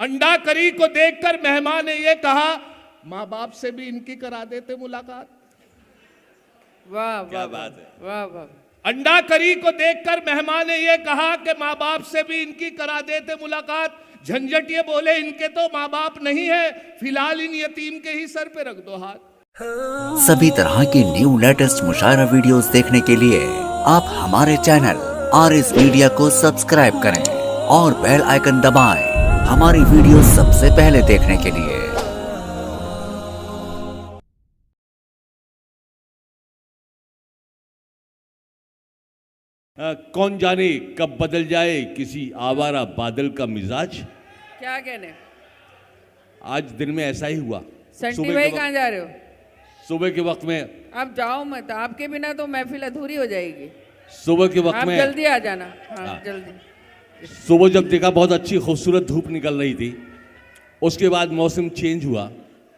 अंडा करी को देखकर मेहमान ने ये कहा, माँ बाप से भी इनकी करा देते मुलाकात। वाह क्या वाह बात है। वाह वाह। अंडा करी को देखकर मेहमान ने ये कहा कि माँ बाप से भी इनकी करा देते मुलाकात। झंझट ये बोले, इनके तो माँ बाप नहीं है, फिलहाल इन यतीम के ही सर पे रख दो हाथ। सभी तरह की न्यू लेटेस्ट मुशायरा वीडियोस देखने के लिए आप हमारे चैनल RS मीडिया को सब्सक्राइब करें और बेल आइकन दबाएं हमारी वीडियो सबसे पहले देखने के लिए। कौन जाने कब बदल जाए किसी आवारा बादल का मिजाज। क्या कहने, आज दिन में ऐसा ही हुआ। संटी सुबह भाई के कहाँ जा रहे हो? सुबह के वक्त में, आप जाओ मत, आपके बिना तो महफिल अधूरी हो जाएगी। सुबह के वक्त आप में जल्दी आ जाना। हाँ हाँ। जल्दी। सुबह जब देखा बहुत अच्छी खूबसूरत धूप निकल रही थी, उसके बाद मौसम चेंज हुआ,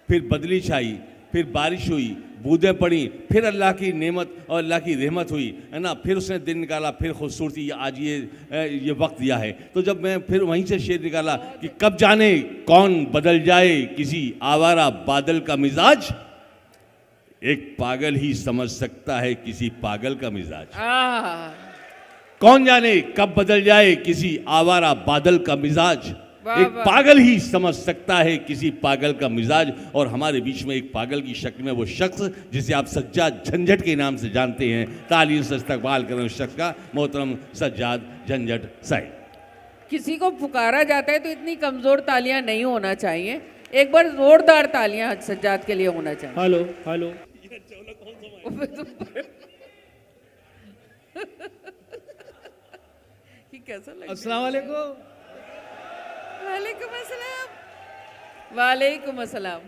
फिर बदली छाई, फिर बारिश हुई, बूंदें पड़ी, फिर अल्लाह की नेमत और अल्लाह की रहमत हुई, है ना। फिर उसने दिन निकाला, फिर खूबसूरती आज ये वक्त दिया है। तो जब मैं फिर वहीं से शेर निकाला कि कब जाने कौन बदल जाए किसी आवारा बादल का मिजाज, एक पागल ही समझ सकता है किसी पागल का मिजाज। कौन जाने कब बदल जाए किसी आवारा बादल का मिजाज, एक पागल ही समझ सकता है किसी पागल का मिजाज। और हमारे बीच में एक पागल की शक्ल में वो शख्स जिसे आप सज्जाद झंझट के नाम से जानते हैं, तालियों से इस्तकबाल करें उस शख्स का, मोहतरम सज्जाद झंझट साहब। किसी को पुकारा जाता है तो इतनी कमजोर तालियां नहीं होना चाहिए, एक बार जोरदार तालियां सज्जाद के लिए होना चाहिए। Hello hello. कैसा लग? अस्सलाम वालेकुम। वालेकुम अस्सलाम। वालेकुम अस्सलाम।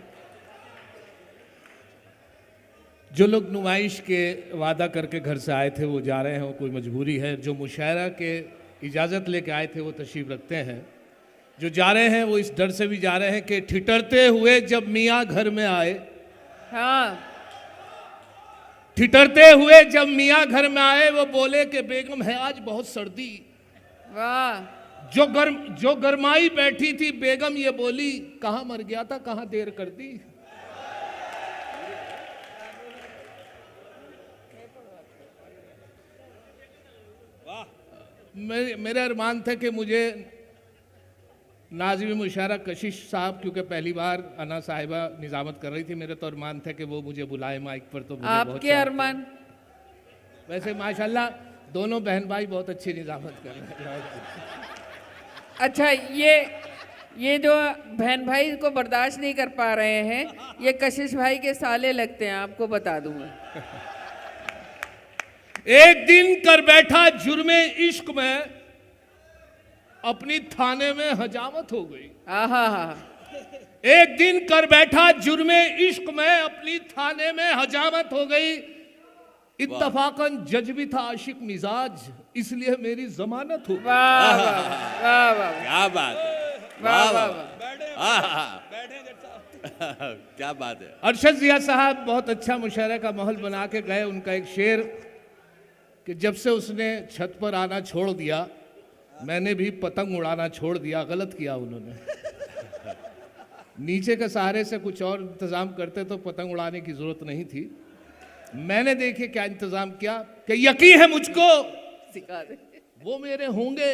जो लोग नुमाइश के वादा करके घर से आए थे वो जा रहे हैं, कोई मजबूरी है। जो मुशायरा के इजाज़त लेके आए थे वो तशरीफ़ रखते हैं। जो जा रहे हैं वो इस डर से भी जा रहे हैं कि ठिठरते हुए जब मियाँ घर में आए, हाँ, ठिठरते हुए जब मियाँ घर में आए वो बोले कि बेगम है आज बहुत सर्दी। वाह। जो गरमाई बैठी थी बेगम ये बोली, कहाँ मर गया था, कहाँ देर कर दी। मेरे अरमान थे कि मुझे नाज़िम मुशायरा कशिश साहब, क्योंकि पहली बार अना साहिबा निजामत कर रही थी, मेरे तो अरमान थे कि वो मुझे बुलाए माइक पर। तो मुझे आपके अरमान? वैसे माशाल्लाह दोनों बहन भाई बहुत अच्छी निजामत कर रहे हैं। अच्छा, ये जो बहन भाई को बर्दाश्त नहीं कर पा रहे हैं, ये कशिश भाई के साले लगते हैं, आपको बता दूंगा। एक दिन कर बैठा जुर्मे इश्क में, अपनी थाने में हजामत हो गई। एक दिन कर बैठा जुर्मे इश्क में, अपनी थाने में हजामत हो गई। इत्तफाकन जज भी था आशिक मिजाज, इसलिए मेरी जमानत हो गई। वाह वाह वाह वाह, क्या बात है, वाह वाह वाह। क्या बात है। अरशद जिया साहब बहुत अच्छा मुशायरा का माहौल बना के गए। उनका एक शेर कि जब से उसने छत पर आना छोड़ दिया, मैंने भी पतंग उड़ाना छोड़ दिया। गलत किया उन्होंने। नीचे के सहारे से कुछ और इंतजाम करते तो पतंग उड़ाने की जरूरत नहीं थी। मैंने देखिए क्या इंतजाम किया कि यकीन है मुझको सिखा दे, वो मेरे होंगे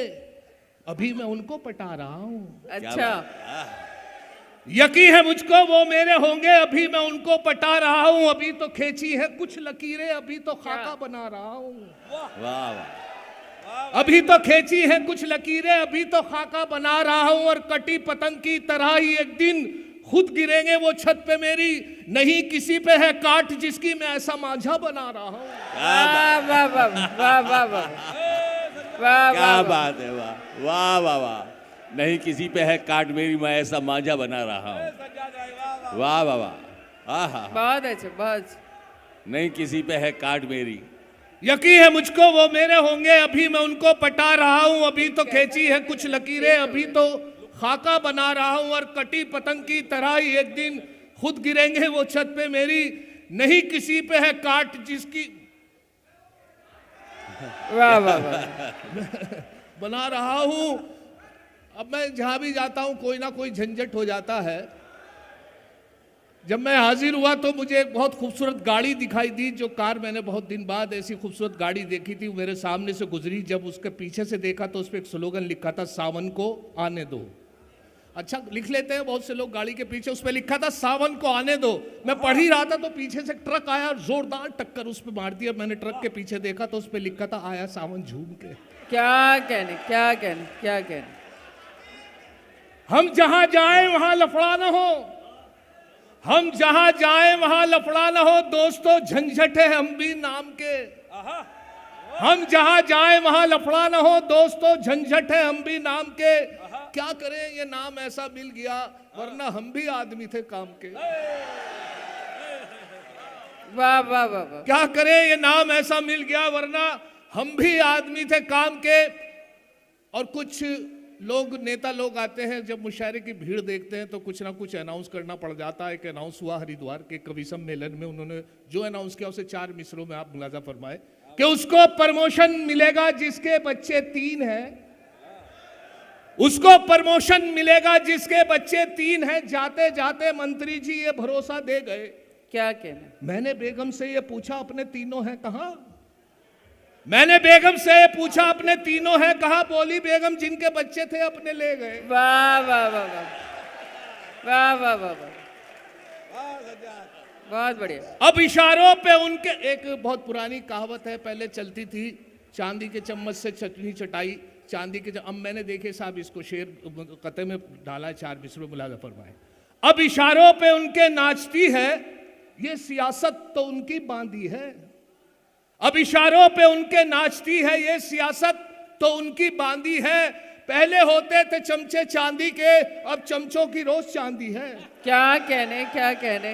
अभी मैं उनको पटा रहा हूँ। अच्छा, यकीन है मुझको वो मेरे होंगे अभी मैं उनको पटा रहा हूँ। अभी तो खींची है कुछ लकीरें, अभी तो खाका बना रहा हूँ। वाह वाह। अभी तो खींची है कुछ लकीरें, अभी तो खाका बना रहा हूँ। और कटी पतंग की तरह ही एक दिन खुद गिरेंगे वो छत पे मेरी, नहीं किसी पे है काट जिसकी मैं ऐसा मांझा बना रहा हूँ। वाह वाह वाह वाह वाह वाह, क्या बात है, वाह वाह वाह वाह। नहीं किसी पे है काट मेरी, मैं ऐसा मांझा बना रहा हूँ। वाह वाह वाह। बहुत अच्छा, बहुत। नहीं किसी पे है काट मेरी, यकीन है मुझको वो मेरे होंगे अभी मैं उनको पटा रहा हूँ। अभी तो खींची है कुछ लकीरें, अभी तो खाका बना रहा हूँ। और कटी पतंग की तरह ही एक दिन खुद गिरेंगे वो छत पे मेरी, नहीं किसी पे है काट जिसकी वाह वाह वाह। बना रहा हूँ। अब मैं जहां भी जाता हूं कोई ना कोई झंझट हो जाता है। जब मैं हाजिर हुआ तो मुझे एक बहुत खूबसूरत गाड़ी दिखाई दी, जो कार मैंने बहुत दिन बाद ऐसी खूबसूरत गाड़ी देखी थी, मेरे सामने से गुजरी। जब उसके पीछे से देखा तो उस पर एक स्लोगन लिखा था, सावन को आने दो। अच्छा लिख लेते हैं बहुत से लोग गाड़ी के पीछे, उस पर लिखा था सावन को आने दो। मैं पढ़ ही रहा था तो पीछे से ट्रक आया और जोरदार टक्कर उस पर मार दिया। मैंने ट्रक के पीछे देखा तो उस पर लिखा था, आया सावन झूम के। क्या कहने, क्या कहने, क्या कहने। हम जहां जाएं वहां लफड़ा ना हो, हम जहां जाएं वहां लफड़ा ना हो दोस्तों, झंझट है हम भी नाम के। हम जहां जाएं वहां लफड़ा ना हो दोस्तों, झंझट है हम भी नाम के। क्या करें ये नाम ऐसा मिल गया, वरना हम भी आदमी थे काम के। वाह वाह वाह वाह। क्या करें ये नाम ऐसा मिल गया, वरना हम भी आदमी थे काम के। और कुछ लोग, नेता लोग आते हैं, जब मुशायरे की भीड़ देखते हैं तो कुछ ना कुछ अनाउंस करना पड़ जाता है। एक अनाउंस हुआ हरिद्वार के कवि सम्मेलन में, उन्होंने जो अनाउंस किया उसे 4 मिसरों में आप मुलाजा फरमाए कि उसको प्रमोशन मिलेगा जिसके बच्चे 3 हैं, उसको प्रमोशन मिलेगा जिसके बच्चे 3 हैं। जाते जाते मंत्री जी ये भरोसा दे गए। क्या कहने। मैंने बेगम से ये पूछा, अपने तीनों हैं कहां? मैंने बेगम से ये पूछा, अपने तीनों हैं कहां? बोली बेगम जिनके बच्चे थे अपने ले गए। वाह वाह वाह वाह वाह वाह वाह वाह, बहुत बढ़िया। अब इशारों पे उनके, एक बहुत पुरानी कहावत है, पहले चलती थी, चांदी के चम्मच से चटनी चटाई, चांदी के। अब मैंने देखे साहब इसको शेर कते में डाला है, 4 मिसरों मुलाजा फरमाए। अब इशारों पे उनके नाचती है ये सियासत तो उनकी बांधी है। अब इशारों पे उनके नाचती है ये सियासत तो उनकी बांधी है। पहले होते थे चमचे चांदी के, अब चमचों की रोज चांदी है। क्या कहने, क्या कहने।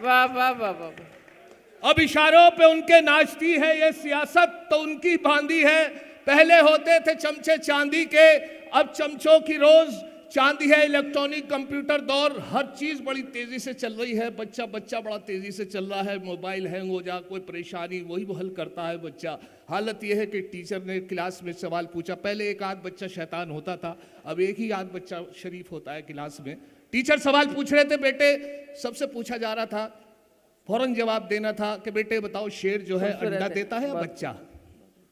वाह वाह वाह वाह। अब इशारों पे उनके नाचती है ये सियासत तो उनकी बांधी है। पहले होते थे चमचे चांदी के, अब चमचों की रोज चांदी है। इलेक्ट्रॉनिक कंप्यूटर दौर, हर चीज बड़ी तेजी से चल रही है। बच्चा बड़ा तेजी से चल रहा है। मोबाइल हैंग हो जा, कोई परेशानी वही वो हल करता है बच्चा। हालत यह है कि टीचर ने क्लास में सवाल पूछा, पहले एक आध बच्चा शैतान होता था, अब एक ही आध बच्चा शरीफ होता है क्लास में। टीचर सवाल पूछ रहे थे, बेटे सबसे पूछा जा रहा था, फौरन जवाब देना था कि बेटे बताओ शेर जो है अंडा देता है या बच्चा?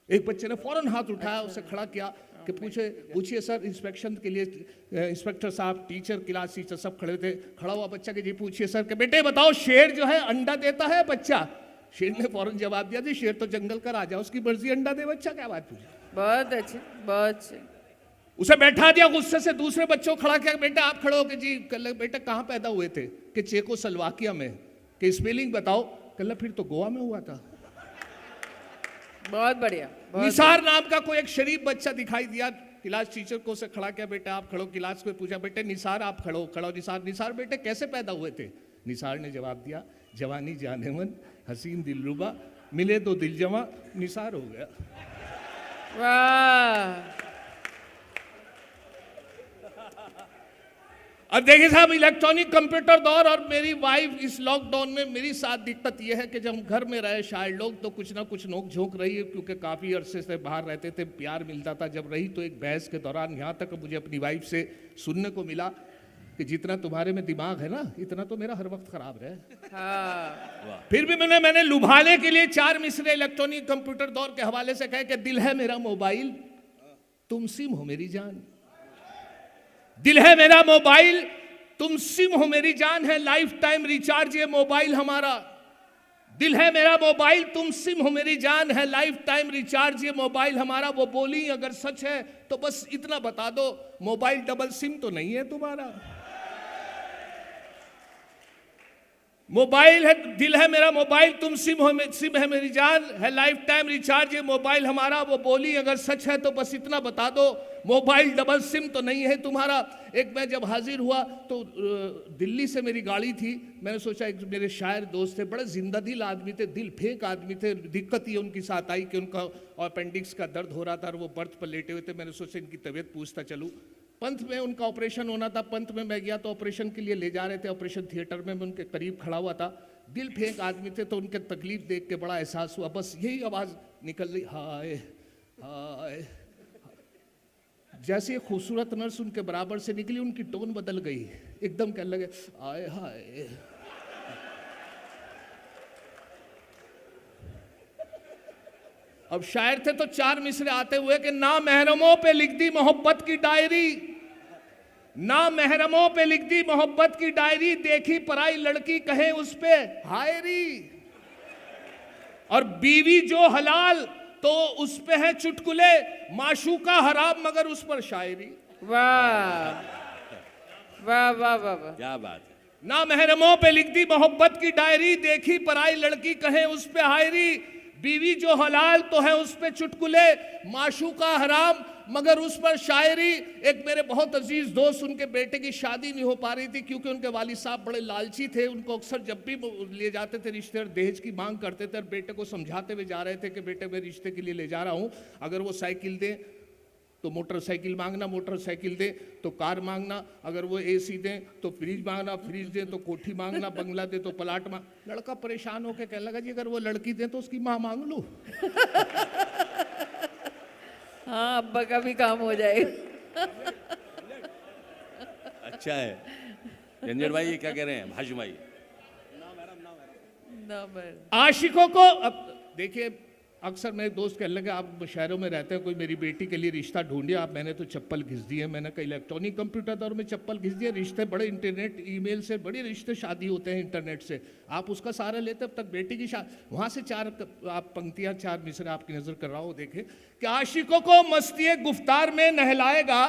एक बच्चे ने फौरन हाथ उठाया, उसे खड़ा किया कि पूछिए सर। इंस्पेक्शन के लिए इंस्पेक्टर साहब, टीचर, क्लास टीचर सब खड़े थे। खड़ा हुआ बच्चा कि जी पूछिए सर, कि बेटे बताओ शेर जो है अंडा देता है बच्चा? शेर ने फौरन जवाब दिया, जी शेर तो जंगल का राजा, उसकी मर्जी अंडा दे, बच्चा क्या बात पूछी। बहुत अच्छे, बहुत अच्छे। उसे बैठा दिया, गुस्से से दूसरे बच्चों को खड़ा किया, बेटा आप खड़े हो कि जी। कल बेटा कहाँ पैदा हुए थे? कि चेकोस्लोवाकिया में। कि स्पेलिंग बताओ? कल फिर तो गोवा में हुआ था। बहुत बढ़िया। निसार नाम का कोई एक शरीफ बच्चा दिखाई दिया, क्लास टीचर को उसे खड़ा किया, बेटा आप खड़ो। क्लास को पूछा, बेटे निसार आप खड़ो। निसार बेटे कैसे पैदा हुए थे? निसार ने जवाब दिया, जवानी जाने मन, हसीन दिलरुबा, मिले तो दिल जमा, निसार हो गया। वाह। अब देखिए साहब, इलेक्ट्रॉनिक कंप्यूटर दौर, और मेरी वाइफ इस लॉकडाउन में मेरी साथ दिक्कत यह है कि जब हम घर में रहे शायद लोग तो कुछ ना कुछ नोक झोंक रही है, क्योंकि काफ़ी अरसे से बाहर रहते थे, प्यार मिलता था। जब रही तो एक बहस के दौरान यहाँ तक मुझे अपनी वाइफ से सुनने को मिला कि जितना तुम्हारे में दिमाग है ना, इतना तो मेरा हर वक्त खराब रहे। हाँ। फिर भी मैंने लुभाने के लिए 4 मिसरे इलेक्ट्रॉनिक कंप्यूटर दौर के हवाले से कहे कि दिल है मेरा मोबाइल, तुम सिम हो मेरी जान। दिल है मेरा मोबाइल, तुम सिम हो मेरी जान, है लाइफ टाइम रिचार्ज ये मोबाइल हमारा। दिल है मेरा मोबाइल, तुम सिम हो मेरी जान, है लाइफ टाइम रिचार्ज ये मोबाइल हमारा। वो बोली अगर सच है तो बस इतना बता दो, मोबाइल डबल सिम तो नहीं है तुम्हारा। मोबाइल है, दिल है मेरा मोबाइल, तुम सिम है मेरी जान, है लाइफ टाइम रिचार्ज ये मोबाइल हमारा। वो बोली अगर सच है तो बस इतना बता दो, मोबाइल डबल सिम तो नहीं है तुम्हारा। एक मैं जब हाजिर हुआ तो दिल्ली से मेरी गाड़ी थी, मैंने सोचा एक मेरे शायर दोस्त थे, बड़े जिंदा दिल आदमी थे, दिल फेंक आदमी थे। दिक्कत ये उनकी साथ आई कि उनका अपेंडिक्स का दर्द हो रहा था और वो बर्थ पर लेटे हुए थे। मैंने सोचा इनकी तबीयत पूछता चलूँ। पंथ में उनका ऑपरेशन होना था, पंथ में मैं गया तो ऑपरेशन के लिए ले जा रहे थे। ऑपरेशन थिएटर में मैं उनके करीब खड़ा हुआ था। दिल फेंक आदमी थे तो उनके तकलीफ देख के बड़ा एहसास हुआ। बस यही आवाज़ निकल रही, हाय हाय। जैसे ये खूबसूरत नर्स उनके बराबर से निकली, उनकी टोन बदल गई, एकदम कहने लगे आए हाय। अब शायर थे तो 4 मिसरे आते हुए कि ना महरमों पे लिख दी मोहब्बत की डायरी, ना महरमों पे लिख दी मोहब्बत की डायरी, देखी पराई लड़की कहे उस पे हायरी, और बीवी जो हलाल तो उस पे है चुटकुले, माशूका हराम मगर उस पर शायरी। वाह वाह वाह वाह वाह, क्या बात है। ना महरमों पे लिख दी मोहब्बत की डायरी, देखी पराई लड़की कहे उस पे हायरी, बीवी जो हलाल तो है उस पे चुटकुले, माशूका हराम मगर उस पर शायरी। एक मेरे बहुत अजीज दोस्त, उनके बेटे की शादी नहीं हो पा रही थी क्योंकि उनके वालिद साहब बड़े लालची थे। उनको अक्सर जब भी ले जाते थे रिश्ते और दहेज की मांग करते थे, और बेटे को समझाते हुए जा रहे थे कि बेटे मैं रिश्ते के लिए ले जा रहा हूँ, अगर वो साइकिल दे तो मोटरसाइकिल मांगना, मोटरसाइकिल दे तो कार मांगना, अगर वो एसी दें तो फ्रिज मांगना, फ्रिज दें तो कोठी मांगना, बंगला दे तो प्लाट मांग। लड़का परेशान होकर कहने लगा जी अगर वो लड़की दें तो उसकी माँ मांग लूँ। हाँ अब्बा का भी काम हो जाएगा। अच्छा है। रंजन भाई ये क्या कह रहे हैं, भाषु भाई? आशिकों को, अब देखिए अक्सर मेरे दोस्त कहने लगे आप शहरों में रहते हैं, कोई मेरी बेटी के लिए रिश्ता ढूंढिए। आप, मैंने तो चप्पल घिस दी है, मैंने कई इलेक्ट्रॉनिक कंप्यूटर दौर में चप्पल घिस दिया। रिश्ते बड़े इंटरनेट ईमेल से बड़े रिश्ते शादी होते हैं इंटरनेट से, आप उसका सहारा लेते अब तक बेटी की शादी। वहाँ से 4 आप पंक्तियाँ 4 मिसरे आपकी नजर कर रहा हो, देखे कि आशिकों को मस्ती गुफ्तार में नहलाएगा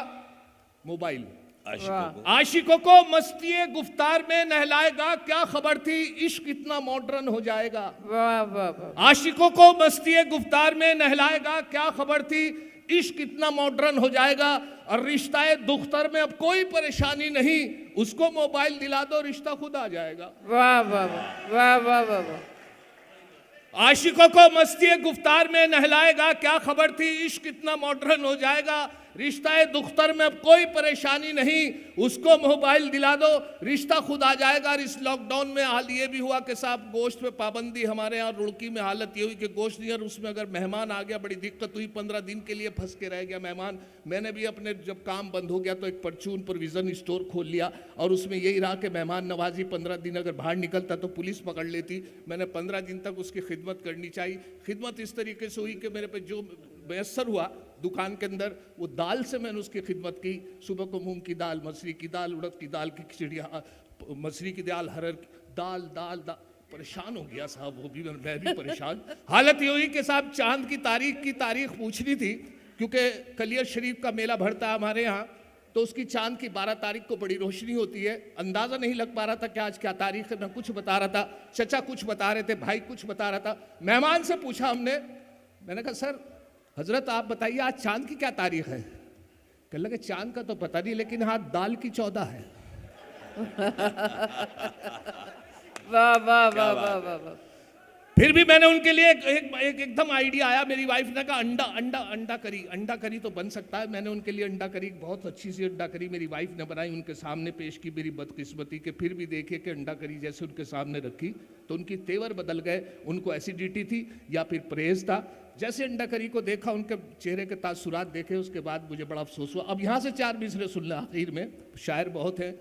मोबाइल, आशिकों को मस्ती गुफ्तार में नहलाएगा, क्या खबर थी इश्क इतना मॉडर्न हो जाएगा। वाह वाह वाह, आशिकों को मस्ती गुफ्तार में नहलाएगा, क्या खबर थी इश्क इतना मॉडर्न हो जाएगा, और रिश्ता दुख्तर में अब कोई परेशानी नहीं, उसको मोबाइल दिला दो रिश्ता खुद आ जाएगा। वाह वाह वाह वाह वाह वाह वाह, आशिकों को मस्ती गुफ्तार में नहलाएगा, क्या खबर थी इश्क इतना मॉडर्न हो जाएगा, रिश्ता दुख्तर में अब कोई परेशानी नहीं, उसको मोबाइल दिला दो रिश्ता खुद आ जाएगा। और इस लॉकडाउन में हाल ये भी हुआ कि साहब गोश्त पे पाबंदी, हमारे यहाँ रुड़की में हालत ये हुई कि गोश्त नहीं, और उसमें अगर मेहमान आ गया बड़ी दिक्कत हुई, 15 दिन के लिए फंस के रह गया मेहमान। मैंने भी अपने जब काम बंद हो गया तो एक परचून प्रोविज़न स्टोर खोल लिया, और उसमें यही रहा कि मेहमान नवाजी 15 दिन अगर बाहर निकलता तो पुलिस पकड़ लेती। मैंने 15 दिन तक उसकी खिदमत करनी चाहिए। खिदमत इस तरीके से हुई कि मेरे पे जो मैसर हुआ दुकान के अंदर, वो दाल से मैंने उसकी खिदमत की। सुबह को मूंग की दाल, मसूरी की दाल, उड़द की दाल की खिचड़ी, मसूरी की दाल, हरर दाल दाल दाल, परेशान हो गया साहब, वो भी मैं भी परेशान। हालत ये हुई कि साहब चांद की तारीख पूछनी थी, क्योंकि कलियर शरीफ का मेला भरता है हमारे यहाँ, तो उसकी चांद की 12 तारीख को बड़ी रोशनी होती है। अंदाज़ा नहीं लग पा रहा था कि आज क्या तारीख है। मैं कुछ बता रहा था, चचा कुछ बता रहे थे, भाई कुछ बता रहा था। मेहमान से पूछा हमने, मैंने कहा सर हजरत आप बताइए आज चांद की क्या तारीख है? कहने लगे चांद का तो पता नहीं, लेकिन हाँ दाल की 14 है। वाह वाह वाह वाह वाह वाह। फिर भी मैंने उनके लिए एक एकदम आइडिया आया। मेरी वाइफ ने कहा अंडा करी तो बन सकता है। मैंने उनके लिए अंडा करी, बहुत अच्छी सी अंडा करी मेरी वाइफ ने बनाई, उनके सामने पेश की। मेरी बदकिस्मती के फिर भी देखे कि अंडा करी जैसे उनके सामने रखी तो उनकी तेवर बदल गए। उनको एसिडिटी थी या फिर परहेज था। जैसे अंडा करी को देखा, उनके चेहरे के तासुरात देखे, उसके बाद मुझे बड़ा अफसोस हुआ। अब यहाँ से 4 मिसरे सुन लें आखिर में। शायर बहुत हैं।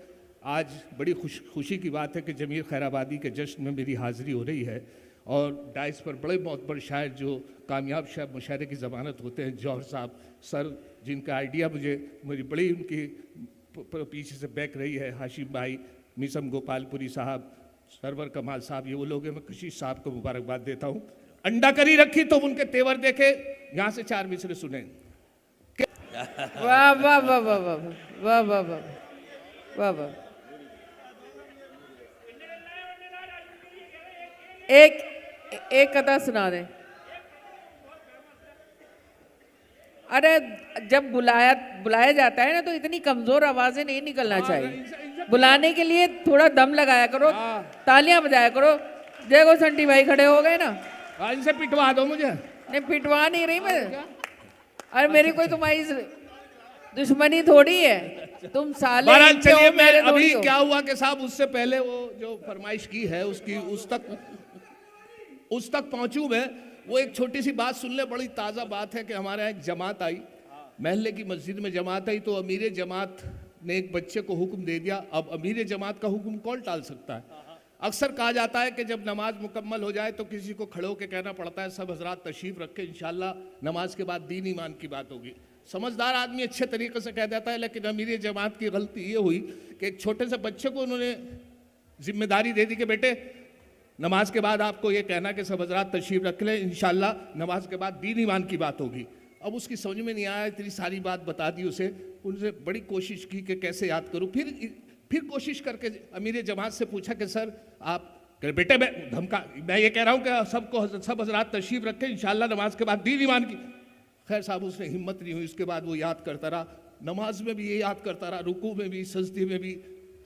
आज बड़ी खुशी की बात है कि जमीर खैराबादी के जश्न में मेरी हाज़िरी हो रही है, और डाइस पर बड़े बहुत बड़े शायर जो कामयाब शायर मुशायरे की ज़मानत होते हैं, जौहर साहब सर, जिनका आइडिया मेरी बड़ी उनकी पीछे से बैक रही है, हाशिम भाई, मिसम गोपालपुरी साहब, सरवर कमाल साहब, ये वो लोग हैं। मैं कशिश साहब को मुबारकबाद देता हूँ। अंडा करी रखी तो उनके तेवर देखे। यहाँ से 4 मिसरे सुने। वाह वाह वाह वाह वाह वाह वाह वाह वाह वाह। एक कथा सुना दे। अरे जब बुलाया जाता है ना तो इतनी कमजोर आवाजें नहीं निकलना चाहिए। बुलाने के लिए थोड़ा दम लगाया करो, तालियां बजाया करो। देखो संटी भाई खड़े हो गए ना, इनसे पिटवा दो मुझे। नहीं पिटवा नहीं रही मैं। अरे मेरी कोई तुम्हारी दुश्मनी थोड़ी है, तुम साले चलिए हो, मेरे अभी थोड़ी हो। क्या हुआ कि साहब उससे पहले वो जो फरमाइश की है उसकी उस तक पहुंचूं मैं। वो एक छोटी सी बात सुन ले, बड़ी ताज़ा बात है कि हमारे यहाँ एक जमात आई महल्ले की मस्जिद में जमात आई तो अमीर जमात ने एक बच्चे को हुक्म दे दिया। अब अमीर जमात का हुक्म कौन टाल सकता है? अक्सर कहा जाता है कि जब नमाज मुकम्मल हो जाए तो किसी को खड़े होकर कहना पड़ता है सब हजरात तशरीफ़ रखें, इंशाल्लाह नमाज के बाद दीन ईमान की बात होगी। समझदार आदमी अच्छे तरीके से कह देता है, लेकिन अमीर जमात की गलती ये हुई कि एक छोटे से बच्चे को उन्होंने जिम्मेदारी दे दी कि बेटे नमाज के बाद आपको ये कहना कि सब हजरात तशरीफ़ रख लें, इंशाल्लाह नमाज के बाद दीन ईमान की बात होगी। अब उसकी समझ में नहीं आया, इतनी सारी बात बता दी उसे। उनसे बड़ी कोशिश की कि कैसे याद करूँ। फिर कोशिश करके अमीर जमात से पूछा कि सर आप कह बेटे मैं ये कह रहा हूँ कि सब हजरात तशरीफ़ रखें, इंशाल्लाह नमाज के बाद दीन ईमान की। खैर साहब उसने हिम्मत नहीं हुई। उसके बाद वो याद करता रहा, नमाज में भी ये याद करता रहा, रुकू में भी, सजदे में भी।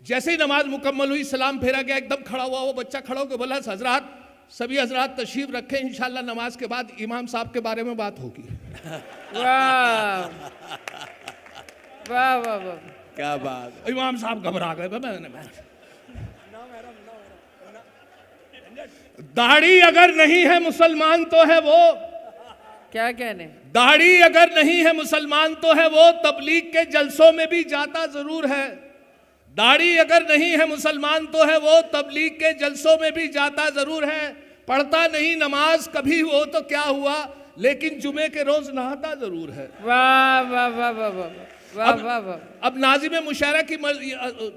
जैसे ही नमाज मुकम्मल हुई, सलाम फेरा गया, एकदम खड़ा हुआ वो बच्चा, खड़ा होकर बोला हजरात सभी हजरात तशरीफ़ रखें, इंशाल्लाह नमाज के बाद इमाम साहब के बारे में बात होगी। वाह वाह वाह वाह, क्या बात। इमाम साहब घबरा गए। दाढ़ी अगर नहीं है मुसलमान तो है वो, क्या कहने, दाढ़ी अगर नहीं है मुसलमान तो है वो, तबलीग के जलसों में भी जाता जरूर है। दाढ़ी अगर नहीं है मुसलमान तो है वो, तबलीग के जलसों में भी जाता जरूर है। पढ़ता नहीं नमाज कभी वो तो क्या हुआ, लेकिन जुमे के रोज नहाता जरूर है। वाह वाह वाह वाह वाह वाह वाह वाह। अब नाज़िम मुशायरा की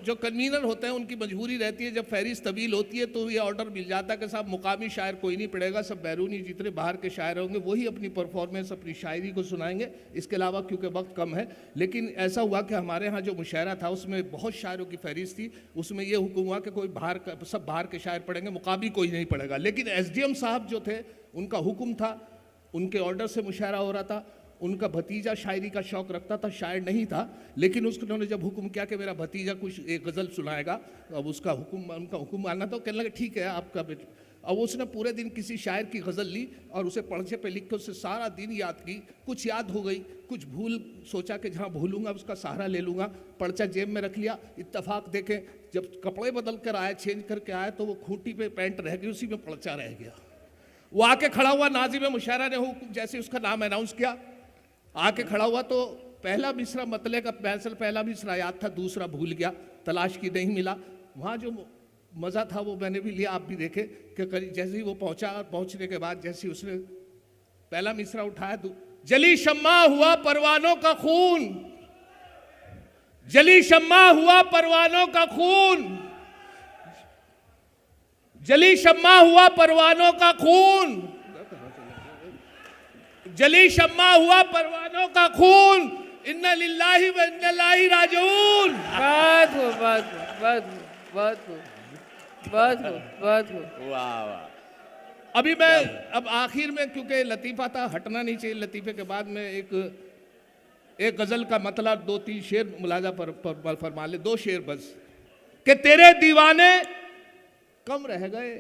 जो कन्वीनर होते हैं उनकी मजबूरी रहती है, जब फहरिस्त तवील होती है तो ये ऑर्डर मिल जाता है कि साहब मुकामी शायर कोई नहीं पढ़ेगा, सब बैरूनी जितने बाहर के शायर होंगे वही अपनी परफॉर्मेंस, अपनी शायरी को सुनाएंगे, इसके अलावा क्योंकि वक्त कम है। लेकिन ऐसा हुआ कि हमारे यहाँ जो मुशायरा था उसमें बहुत शायरों की फहरिस्त थी, उसमें ये हुक्म हुआ कि कोई सब बाहर के शायर पढ़ेंगे, मुकामी कोई नहीं पढ़ेगा। लेकिन SDM साहब जो थे उनका हुक्म था, उनके ऑर्डर से मुशायरा हो रहा था। उनका भतीजा शायरी का शौक़ रखता था, शायर नहीं था, लेकिन उन्होंने जब हुक्म किया कि मेरा भतीजा कुछ एक गज़ल सुनाएगा, तो अब उनका हुक्म मानना था। कहने लगे ठीक है आपका बेटा। अब उसने पूरे दिन किसी शायर की गज़ल ली और उसे पर्चे पे लिख के उससे सारा दिन याद की। कुछ याद हो गई, कुछ भूल, सोचा कि जहाँ भूलूंगा उसका सहारा ले लूँगा, पर्चा जेब में रख लिया। इत्तेफाक देखें जब कपड़े बदल कर आए, चेंज करके आए, तो वो खूंटी पे पैंट रह गई, उसी में पर्चा रह गया। वो आके खड़ा हुआ, नाज़िम मुशायरा ने जैसे उसका नाम अनाउंस किया, आके खड़ा हुआ तो पहला मिसरा मतले का पहला मिसरा याद था, दूसरा भूल गया, तलाश की नहीं मिला। वहाँ जो मज़ा था वो मैंने भी लिया, आप भी देखे कि जैसे ही वो पहुँचा, पहुँचने के बाद जैसे उसने पहला मिसरा उठाया तो जली शम्मा हुआ परवानों का खून, जली शम्मा हुआ परवानों का खून, जली शम्मा हुआ परवानों का खून, जली शम्मा हुआ परवानों का खून, इन्ना लिल्लाहि व इन्ना इलैहि राजिऊन। बहुत हो, बहुत हो, बहुत हो, बहुत हो, बहुत हो, बहुत हो। वाह वाह। अभी मैं अब आखिर में, क्योंकि लतीफ़ा था, हटना नहीं चाहिए, लतीफ़े के बाद में एक गज़ल का मतलब 2-3 शेर मुलाजा पर फरमा ले, 2 शेर बस। कि तेरे दीवाने कम रह गए,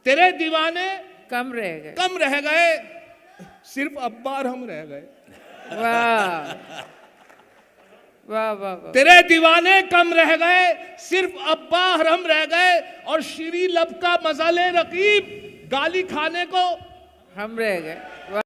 तेरे दीवाने कम रह गए, कम रह गए, सिर्फ अब्बा और हम रह गए। वाह वाह वाह वाह। तेरे दीवाने कम रह गए, सिर्फ अब्बा और हम रह गए, और शीरी लब का मज़ाले रकीब गाली खाने को हम रह गए। वाह